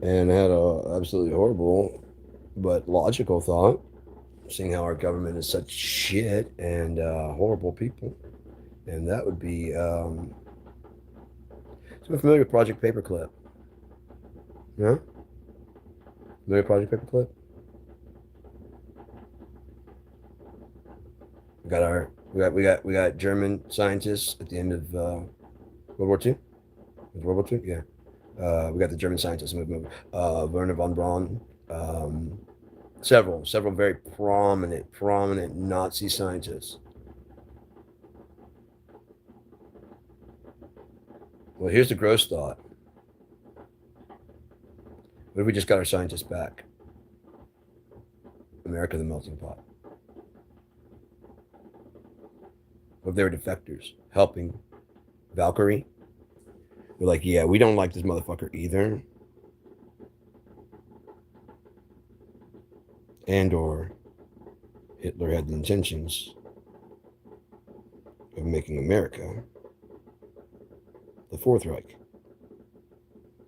and had a absolutely horrible but logical thought, seeing how our government is such shit and horrible people. And that would be, so I'm familiar with Project Paperclip. Yeah? Familiar with Project Paperclip? We got German scientists at the end of World War II. Was it World War II? Yeah. We got the German scientists movement. Werner von Braun. Um, several very prominent Nazi scientists. Well, here's the gross thought. What if we just got our scientists back? America, the melting pot. What if they were defectors helping Valkyrie? We're like, yeah, we don't like this motherfucker either. And or Hitler had the intentions of making America the Fourth Reich,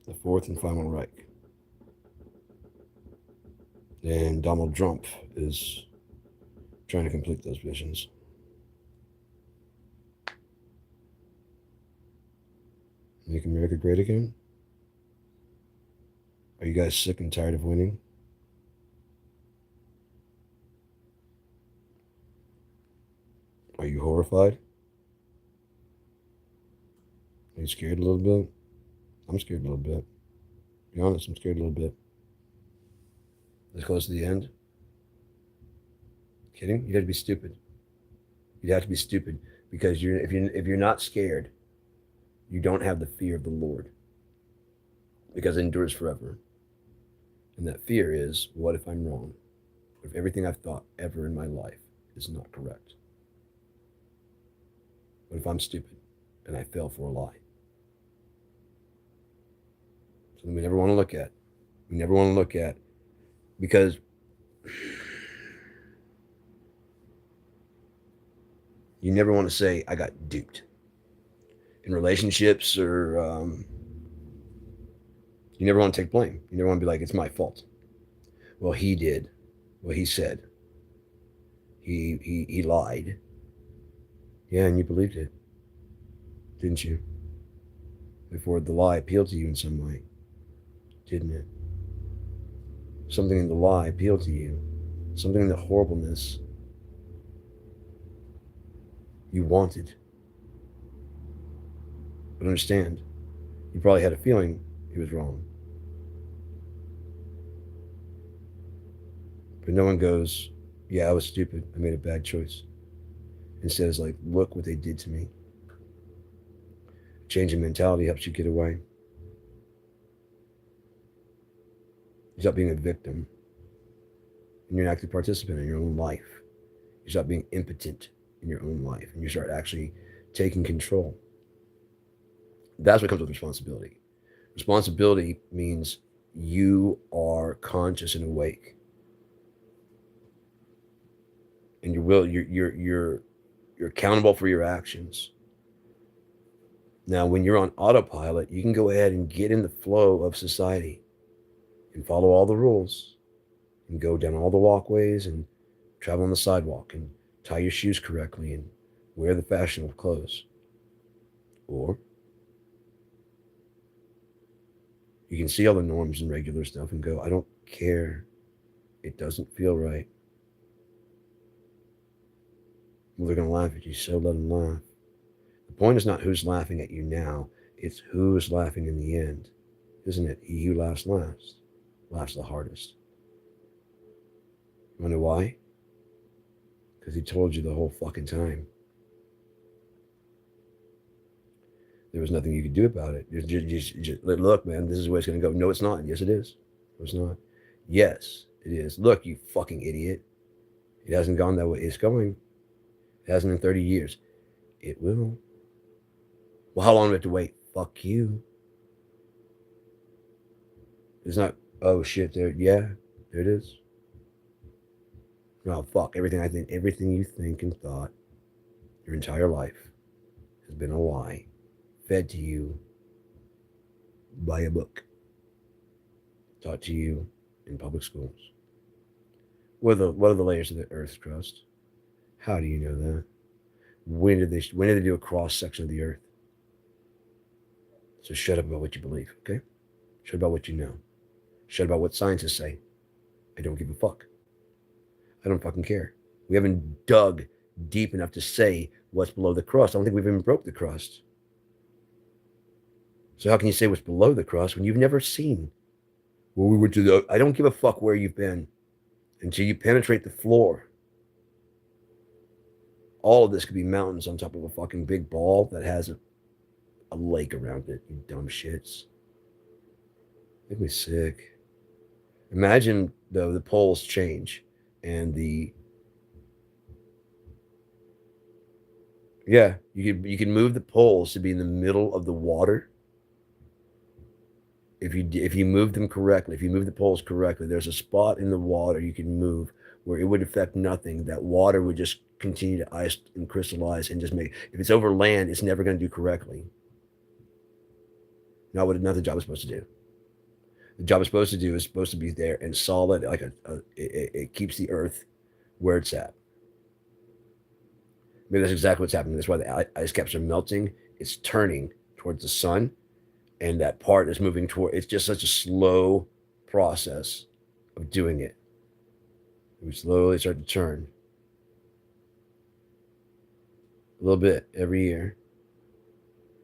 the fourth and final Reich. And Donald Trump is trying to complete those visions. Make America great again? Are you guys sick and tired of winning? Are you horrified? Are you scared a little bit? I'm scared a little bit. Be honest, I'm scared a little bit. This close to the end? Kidding? You'd have to be stupid. You'd have to be stupid because if you're not scared, you don't have the fear of the Lord because it endures forever. And that fear is, what if I'm wrong? What if everything I've thought ever in my life is not correct? What if I'm stupid and I fell for a lie? Something we never want to look at. We never want to look at because you never want to say, I got duped. In relationships or you never want to take blame. You never want to be like, it's my fault. Well, he did. Well, he said. He lied. Yeah, and you believed it, didn't you? Before the lie appealed to you in some way, didn't it? Something in the lie appealed to you. Something in the horribleness you wanted. But understand, you probably had a feeling he was wrong. But no one goes, yeah, I was stupid. I made a bad choice. Instead, it's like, look what they did to me. Change in mentality helps you get away. You stop being a victim and you're an active participant in your own life. You stop being impotent in your own life and you start actually taking control. That's what comes with responsibility. Responsibility means you are conscious and awake, and you're accountable for your actions. Now, when you're on autopilot, you can go ahead and get in the flow of society and follow all the rules and go down all the walkways and travel on the sidewalk and tie your shoes correctly and wear the fashionable clothes. Or you can see all the norms and regular stuff and go, I don't care. It doesn't feel right. Well, they're going to laugh at you, so let them laugh. The point is not who's laughing at you now, it's who's laughing in the end, isn't it? He who laughs last, laughs the hardest. You know why? Because he told you the whole fucking time. There was nothing you could do about it. Just look, man, this is where it's going to go. No, it's not. Yes, it is. No, it's not. Yes, it is. Look, you fucking idiot. It hasn't gone that way. It's going. It hasn't in 30 years. It will. Well, how long do we have to wait? Fuck you. It's not, oh shit, there, yeah, there it is. No, fuck. Everything you think and thought your entire life has been a lie fed to you by a book. taught to you in public schools. What are the layers of the Earth's crust? How do you know that? When did they do a cross section of the Earth? So shut up about what you believe, okay? Shut about what you know. Shut about what scientists say. I don't give a fuck. I don't fucking care. We haven't dug deep enough to say what's below the crust. I don't think we've even broke the crust. So how can you say what's below the crust when you've never seen? Well, we went to the. I don't give a fuck where you've been until you penetrate the floor. All of this could be mountains on top of a fucking big ball that has a lake around it. You dumb shits. Make me sick. Imagine though the poles change and the yeah, you can move the poles to be in the middle of the water. If you move them correctly, if you move the poles correctly, there's a spot in the water you can move where it would affect nothing. That water would just continue to ice and crystallize and just make. If it's over land, it's never going to do correctly. Not the job is supposed to do. The job is supposed to do is supposed to be there and solid, like it keeps the earth where it's at. Maybe that's exactly what's happening. That's why the ice caps are melting. It's turning towards the sun, and that part is moving toward. It's just such a slow process of doing it. We slowly start to turn a little bit every year.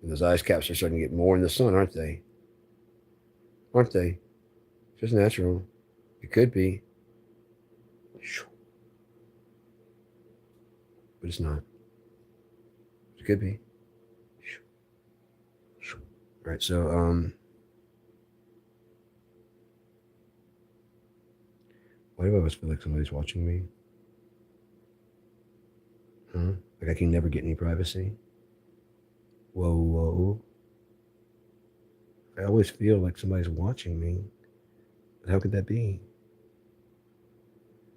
And those ice caps are starting to get more in the sun, aren't they? Aren't they? Just natural. It could be. But it's not. It could be. All right, so why do I always feel like somebody's watching me? Huh? Like I can never get any privacy? Whoa, whoa. I always feel like somebody's watching me. But how could that be?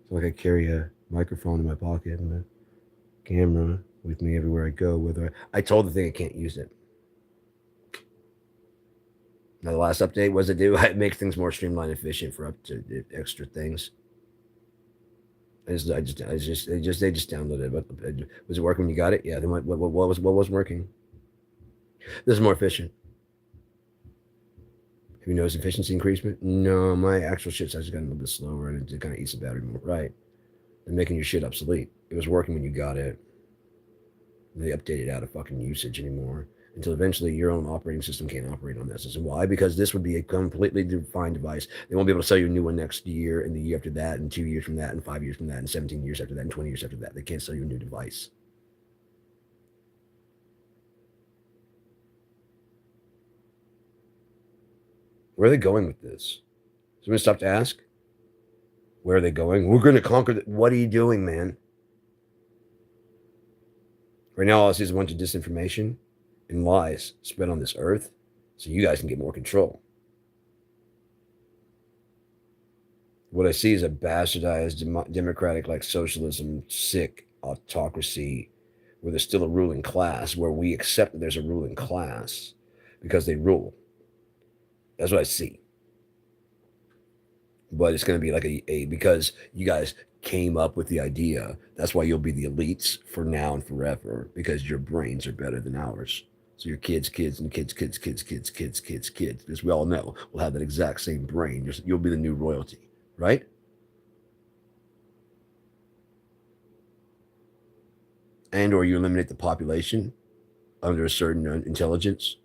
It's like I carry a microphone in my pocket and a camera with me everywhere I go. Whether I told the thing I can't use it. Now the last update was to do it makes things more streamlined and efficient for up to extra things. They just downloaded it. But was it working when you got it? Yeah. Then what was working? This is more efficient. Have you noticed efficiency increasement? No, my actual shit's actually gotten a little bit slower and it kind of eats the battery more. Right. And making your shit obsolete. It was working when you got it. They updated out of fucking usage anymore until eventually your own operating system can't operate on that system. Why? Because this would be a completely defined device. They won't be able to sell you a new one next year, and the year after that, and 2 years from that, and 5 years from that, and 17 years after that, and 20 years after that. They can't sell you a new device. Where are they going with this? Someone stop to ask? Where are they going? We're going to conquer. What are you doing, man? Right now, all I see is a bunch of disinformation and lies spread on this earth so you guys can get more control. What I see is a bastardized democratic, like socialism, sick autocracy, where there's still a ruling class, where we accept that there's a ruling class because they rule. That's what I see. But it's going to be like because you guys came up with the idea. That's why you'll be the elites for now and forever because your brains are better than ours. So your kids, and kids, because we all know will have that exact same brain. You'll be the new royalty, right? And or you eliminate the population under a certain intelligence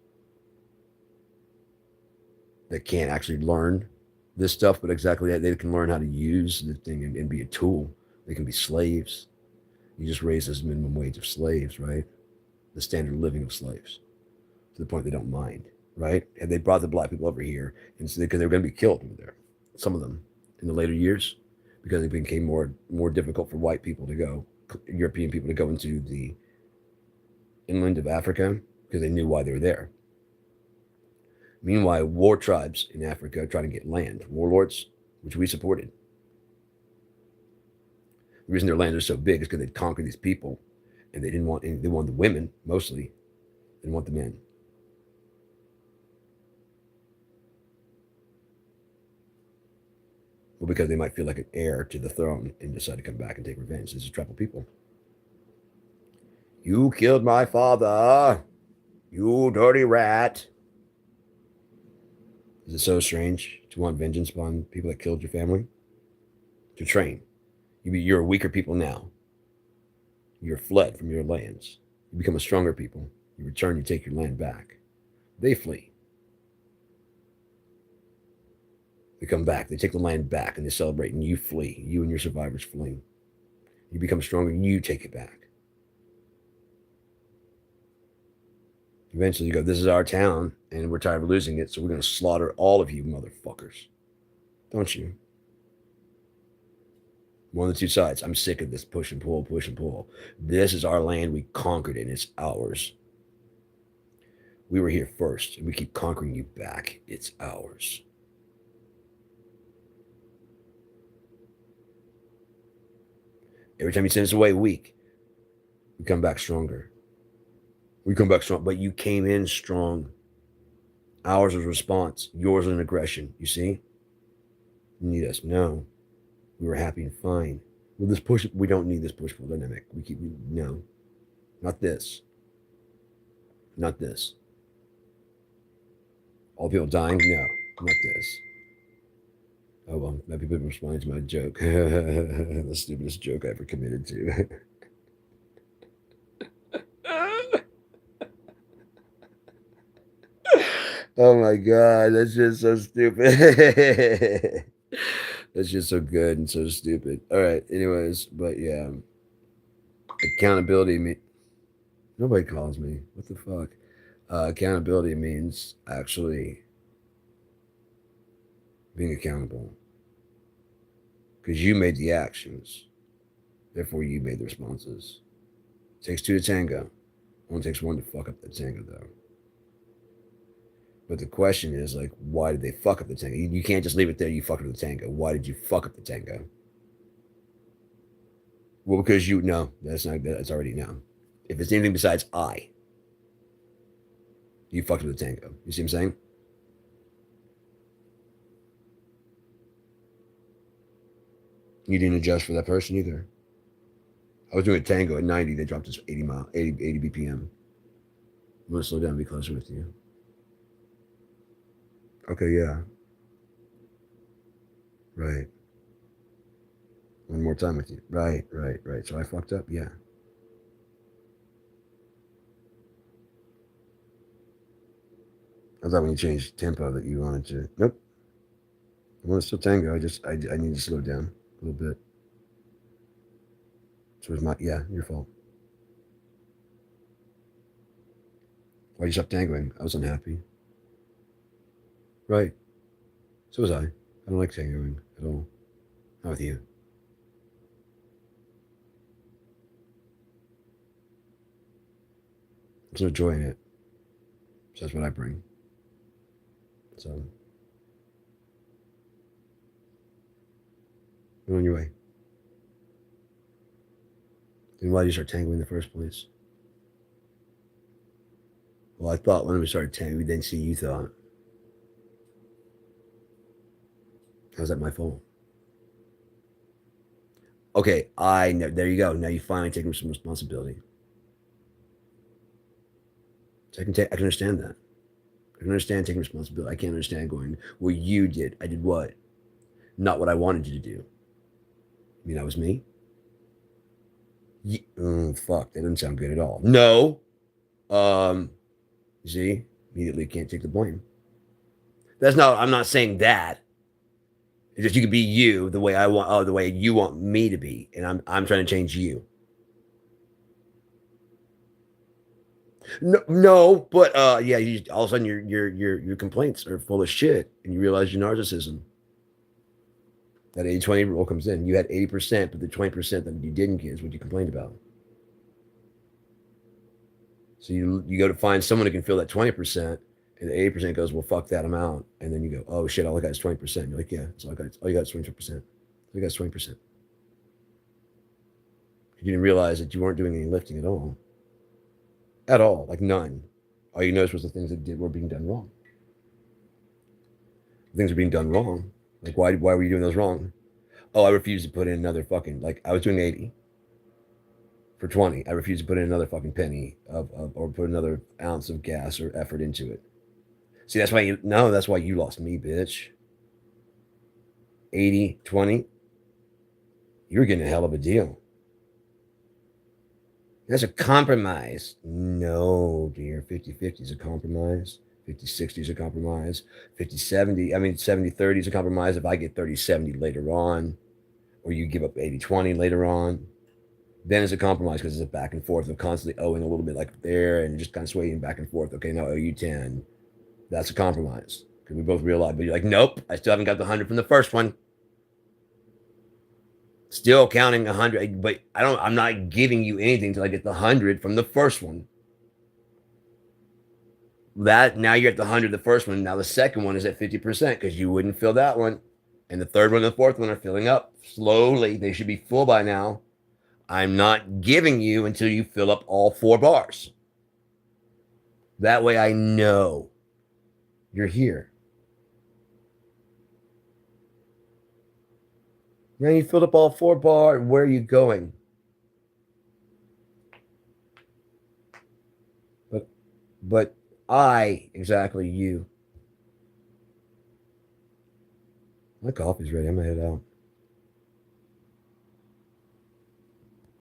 that can't actually learn this stuff, but exactly that they can learn how to use the thing and be a tool. They can be slaves. You just raise this minimum wage of slaves, right? The standard of living of slaves to the point they don't mind, right? And they brought the black people over here and so because they were going to be killed over there, some of them in the later years, because it became more difficult for white people to go, European people to go into the inland of Africa because they knew why they were there. Meanwhile, war tribes in Africa trying to get land, warlords, which we supported. The reason their land is so big is because they'd conquer these people, and they didn't want any, they wanted the women mostly, they didn't want the men. Well, because they might feel like an heir to the throne and decide to come back and take revenge. This is tribal people. You killed my father, you dirty rat. Is it so strange to want vengeance upon people that killed your family? To train. You're a weaker people now. You're fled from your lands. You become a stronger people. You return, you take your land back. They flee. They come back, they take the land back, and they celebrate, and you flee. You and your survivors flee. You become stronger, you take it back. Eventually you go, this is our town, and we're tired of losing it, so we're going to slaughter all of you motherfuckers. Don't you? One of the two sides. I'm sick of this push and pull, push and pull. This is our land. We conquered it, and it's ours. We were here first, and we keep conquering you back. It's ours. Every time you send us away weak, we come back stronger. We come back strong, but you came in strong. Ours was response. Yours was an aggression. You see? You need us. No. We were happy and fine. Well, this push, we don't need this push-pull dynamic. No. Not this. Not this. All people dying? No. Not this. Oh, well, maybe people responding to my joke. The stupidest joke I ever committed to. Oh my God, that's just so stupid. That's just so good and so stupid. All right, anyways, but yeah. Accountability nobody calls me. What the fuck? Accountability means actually being accountable. Because you made the actions. Therefore, you made the responses. It takes two to tango. Only takes one to fuck up the tango, though. But the question is, like, why did they fuck up the tango? You can't just leave it there. You fucked up the tango. Why did you fuck up the tango? Well, because that's already no. If it's anything besides you fucked up the tango. You see what I'm saying? You didn't adjust for that person either. I was doing a tango at 90. They dropped us 80 BPM. I'm going to slow down and be closer with you. Okay, yeah. Right. One more time with you. Right. So I fucked up? Yeah. I thought when you changed tempo that you wanted to. Nope. I want to still tango. I need to slow down a little bit. So it's your fault. Why you stopped tangoing? I was unhappy. Right. So was I. I don't like tangoing at all. Not with you. There's no joy in it. So that's what I bring. So go on your way. Then why did you start tangoing in the first place? Well, I thought when we started tangoing, we didn't see you thought. How's that my fault? Okay, I know. There you go. Now you finally taking some responsibility. So I can understand that. I can understand taking responsibility. I can't understand going, well, you did. I did what? Not what I wanted you to do. You mean that was me? Fuck, that doesn't sound good at all. No. You see, immediately can't take the blame. I'm not saying that. It's just you could be you the way I want, the way you want me to be, and I'm trying to change you. No, but yeah, all of a sudden your complaints are full of shit, and you realize your narcissism. That 80-20 rule comes in. You had 80%, but the 20% that you didn't get is what you complained about. So you go to find someone who can fill that 20%, and the 80% goes, well, fuck that, I'm out. And then you go, oh shit, all I got is 20%. You're like, yeah, all you got is 22%. All you got is 20%. You didn't realize that you weren't doing any lifting at all. At all, like none. All you noticed was the things that were being done wrong. Things are being done wrong. Like, why were you doing those wrong? Oh, I refuse to put in another fucking, like, I was doing 80 for 20. I refuse to put in another fucking penny or put another ounce of gas or effort into it. See, that's why that's why you lost me, bitch. 80-20. You're getting a hell of a deal. That's a compromise. No, dear. 50-50 is a compromise. 50-60 is a compromise. 50-70, I mean, 70-30 is a compromise if I get 30-70 later on, or you give up 80-20 later on. Then it's a compromise because it's a back and forth of constantly owing a little bit like there and just kind of swaying back and forth. Okay, now I owe you 10. That's a compromise because we both realize, but you're like, nope, I still haven't got the 100 from the first one. Still counting 100, but I'm not giving you anything till I get the 100 from the first one. That now you're at the 100, the first one. Now the second one is at 50% because you wouldn't fill that one. And the third one and the fourth one are filling up slowly. They should be full by now. I'm not giving you until you fill up all 4 bars. That way I know you're here. Now you filled up all 4 bars. Where are you going? But exactly you. My coffee's ready. I'm gonna head out.